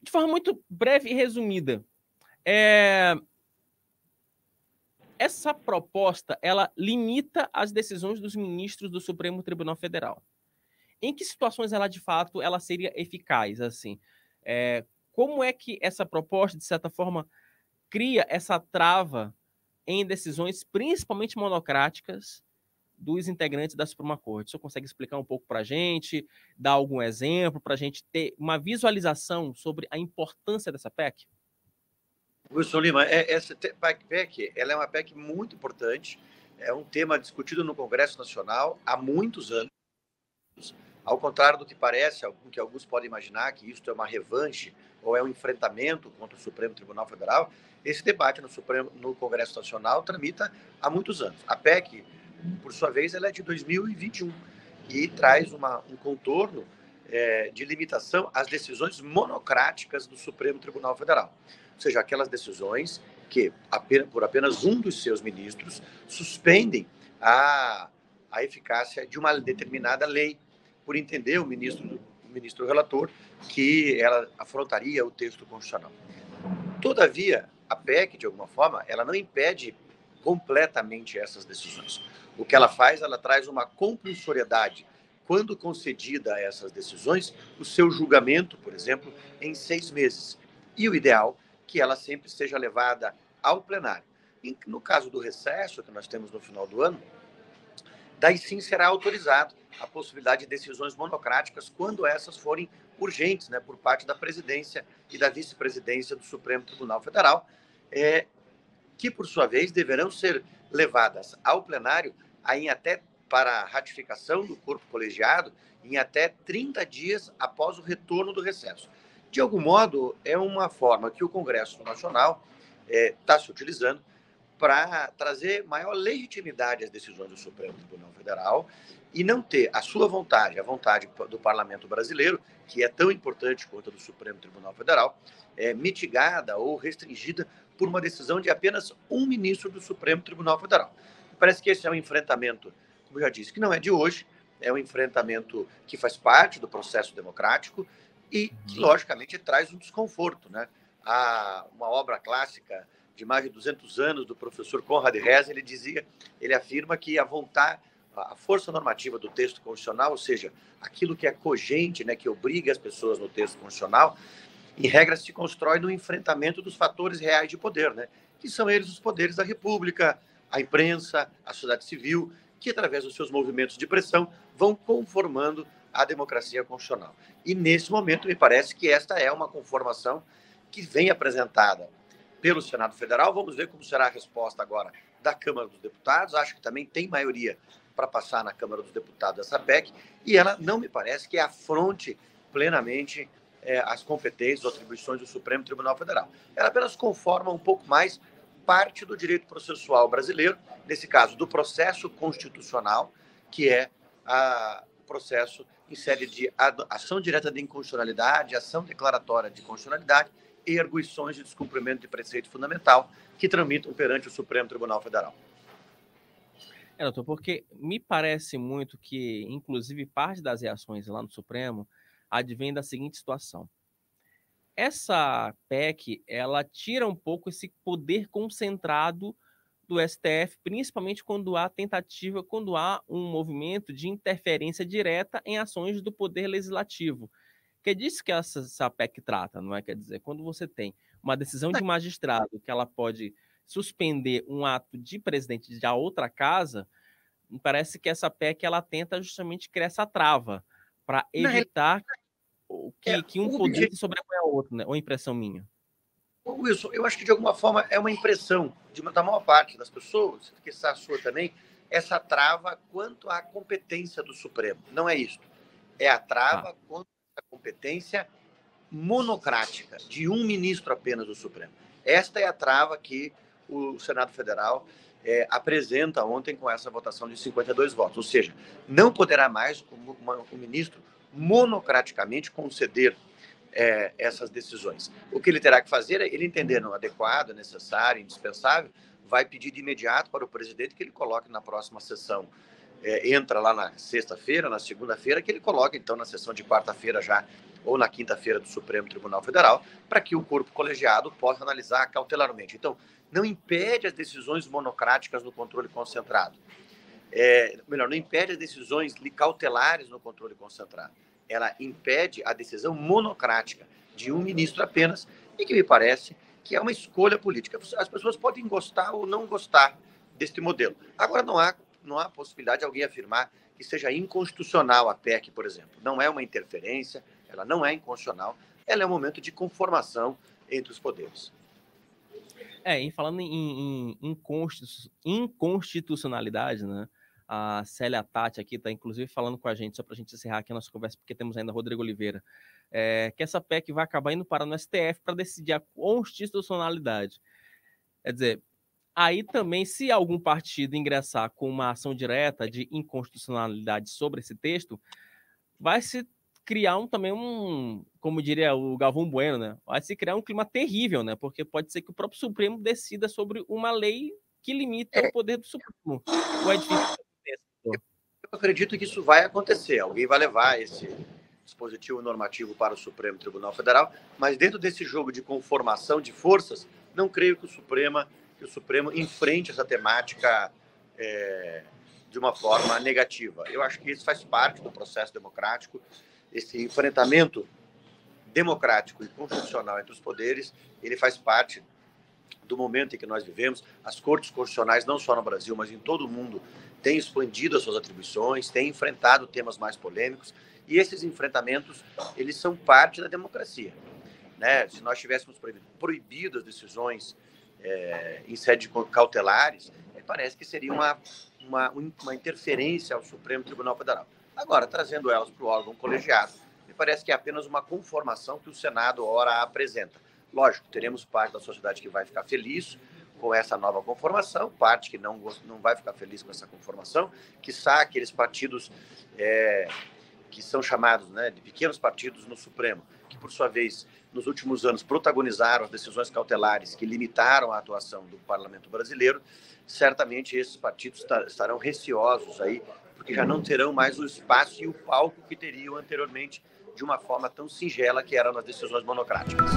de forma muito breve e resumida, essa proposta, ela limita as decisões dos ministros do Supremo Tribunal Federal. Em que situações ela, de fato, ela seria eficaz? Assim, como é que essa proposta, de certa forma, cria essa trava em decisões, principalmente monocráticas, dos integrantes da Suprema Corte? O senhor consegue explicar um pouco para a gente, dar algum exemplo, para a gente ter uma visualização sobre a importância dessa PEC? Wilson Lima, essa PEC ela é uma PEC muito importante, é um tema discutido no Congresso Nacional há muitos anos. Ao contrário do que parece, que alguns podem imaginar que isso é uma revanche ou é um enfrentamento contra o Supremo Tribunal Federal, esse debate no Congresso Nacional tramita há muitos anos. A PEC, por sua vez, ela é de 2021 e traz um contorno de limitação às decisões monocráticas do Supremo Tribunal Federal. Ou seja, aquelas decisões que, por apenas um dos seus ministros, suspendem a eficácia de uma determinada lei, por entender o ministro relator que ela afrontaria o texto constitucional. Todavia, a PEC, de alguma forma, ela não impede completamente essas decisões. O que ela faz, ela traz uma compulsoriedade. Quando concedida a essas decisões, o seu julgamento, por exemplo, em 6 meses. E o ideal, que ela sempre seja levada ao plenário. E no caso do recesso, que nós temos no final do ano, daí sim será autorizado a possibilidade de decisões monocráticas quando essas forem urgentes, né, por parte da presidência e da vice-presidência do Supremo Tribunal Federal, que, por sua vez, deverão ser levadas ao plenário para ratificação do corpo colegiado em até 30 dias após o retorno do recesso. De algum modo, é uma forma que o Congresso Nacional está se utilizando para trazer maior legitimidade às decisões do Supremo Tribunal Federal e não ter a sua vontade, a vontade do Parlamento brasileiro, que é tão importante quanto a do Supremo Tribunal Federal, mitigada ou restringida por uma decisão de apenas um ministro do Supremo Tribunal Federal. Parece que esse é um enfrentamento, como eu já disse, que não é de hoje, é um enfrentamento que faz parte do processo democrático e que, logicamente, traz um desconforto, né? Há uma obra clássica de mais de 200 anos do professor Conrad Hess, ele afirma que a força normativa do texto constitucional, ou seja, aquilo que é cogente, né, que obriga as pessoas no texto constitucional, em regra se constrói no enfrentamento dos fatores reais de poder, né, que são eles os poderes da República, a imprensa, a sociedade civil, que através dos seus movimentos de pressão vão conformando a democracia constitucional. E nesse momento me parece que esta é uma conformação que vem apresentada pelo Senado Federal. Vamos ver como será a resposta agora da Câmara dos Deputados. Acho que também tem maioria para passar na Câmara dos Deputados essa PEC, e ela não me parece que afronte plenamente as competências ou atribuições do Supremo Tribunal Federal. Ela apenas conforma um pouco mais parte do direito processual brasileiro, nesse caso do processo constitucional, que é o processo em série de ação direta de inconstitucionalidade, ação declaratória de constitucionalidade e arguições de descumprimento de preceito fundamental que tramitam perante o Supremo Tribunal Federal. Doutor, porque me parece muito que, inclusive, parte das reações lá no Supremo advém da seguinte situação. Essa PEC, ela tira um pouco esse poder concentrado do STF, principalmente quando há tentativa, quando há um movimento de interferência direta em ações do Poder Legislativo. Que é disso que essa PEC trata, não é? Quer dizer, quando você tem uma decisão de magistrado que ela pode suspender um ato de presidente de outra casa, me parece que essa PEC ela tenta justamente criar essa trava para evitar que um poder se sobreponha ao outro, né? Ou impressão minha? Wilson, eu acho que de alguma forma é uma impressão da maior parte das pessoas, que está a sua também, essa trava quanto à competência do Supremo. Não é isso. É a trava quanto à competência monocrática de um ministro apenas do Supremo. Esta é a trava que o Senado Federal apresenta ontem com essa votação de 52 votos. Ou seja, não poderá mais o ministro monocraticamente conceder essas decisões. O que ele terá que fazer é, ele entendendo adequado, necessário, indispensável, vai pedir de imediato para o presidente que ele coloque na próxima sessão. Entra lá na sexta-feira, na segunda-feira, que ele coloque, então, na sessão de quarta-feira já ou na quinta-feira do Supremo Tribunal Federal, para que o corpo colegiado possa analisar cautelarmente. Então, não impede as decisões monocráticas no controle concentrado. Não impede as decisões cautelares no controle concentrado. Ela impede a decisão monocrática de um ministro apenas, e que me parece que é uma escolha política. As pessoas podem gostar ou não gostar deste modelo. Agora, não há possibilidade de alguém afirmar que seja inconstitucional a PEC, por exemplo. Não é uma interferência, ela não é inconstitucional, ela é um momento de conformação entre os poderes. E falando em inconstitucionalidade, né? A Célia Tati aqui está, inclusive, falando com a gente, só para a gente encerrar aqui a nossa conversa, porque temos ainda Rodrigo Oliveira, que essa PEC vai acabar indo para no STF para decidir a constitucionalidade. Quer dizer, aí também, se algum partido ingressar com uma ação direta de inconstitucionalidade sobre esse texto, vai se criar como diria o Galvão Bueno, né? Vai se criar um clima terrível, né? Porque pode ser que o próprio Supremo decida sobre uma lei que limita o poder do Supremo. Ou é difícil? Eu acredito que isso vai acontecer. Alguém vai levar esse dispositivo normativo para o Supremo Tribunal Federal, mas dentro desse jogo de conformação de forças, não creio que o Supremo enfrente essa temática de uma forma negativa. Eu acho que isso faz parte do processo democrático, esse enfrentamento democrático e constitucional entre os poderes, ele faz parte do momento em que nós vivemos. As cortes constitucionais, não só no Brasil, mas em todo o mundo, têm expandido as suas atribuições, têm enfrentado temas mais polêmicos, e esses enfrentamentos, eles são parte da democracia, né? Se nós tivéssemos proibido as decisões em sede cautelares, parece que seria uma interferência ao Supremo Tribunal Federal. Agora, trazendo elas para o órgão colegiado, me parece que é apenas uma conformação que o Senado, ora, apresenta. Lógico, teremos parte da sociedade que vai ficar feliz com essa nova conformação, parte que não vai ficar feliz com essa conformação, quiçá aqueles partidos que são chamados, né, de pequenos partidos no Supremo, que, por sua vez, nos últimos anos protagonizaram as decisões cautelares que limitaram a atuação do parlamento brasileiro. Certamente esses partidos estarão receosos aí, porque já não terão mais o espaço e o palco que teriam anteriormente, de uma forma tão singela que eram nas decisões monocráticas.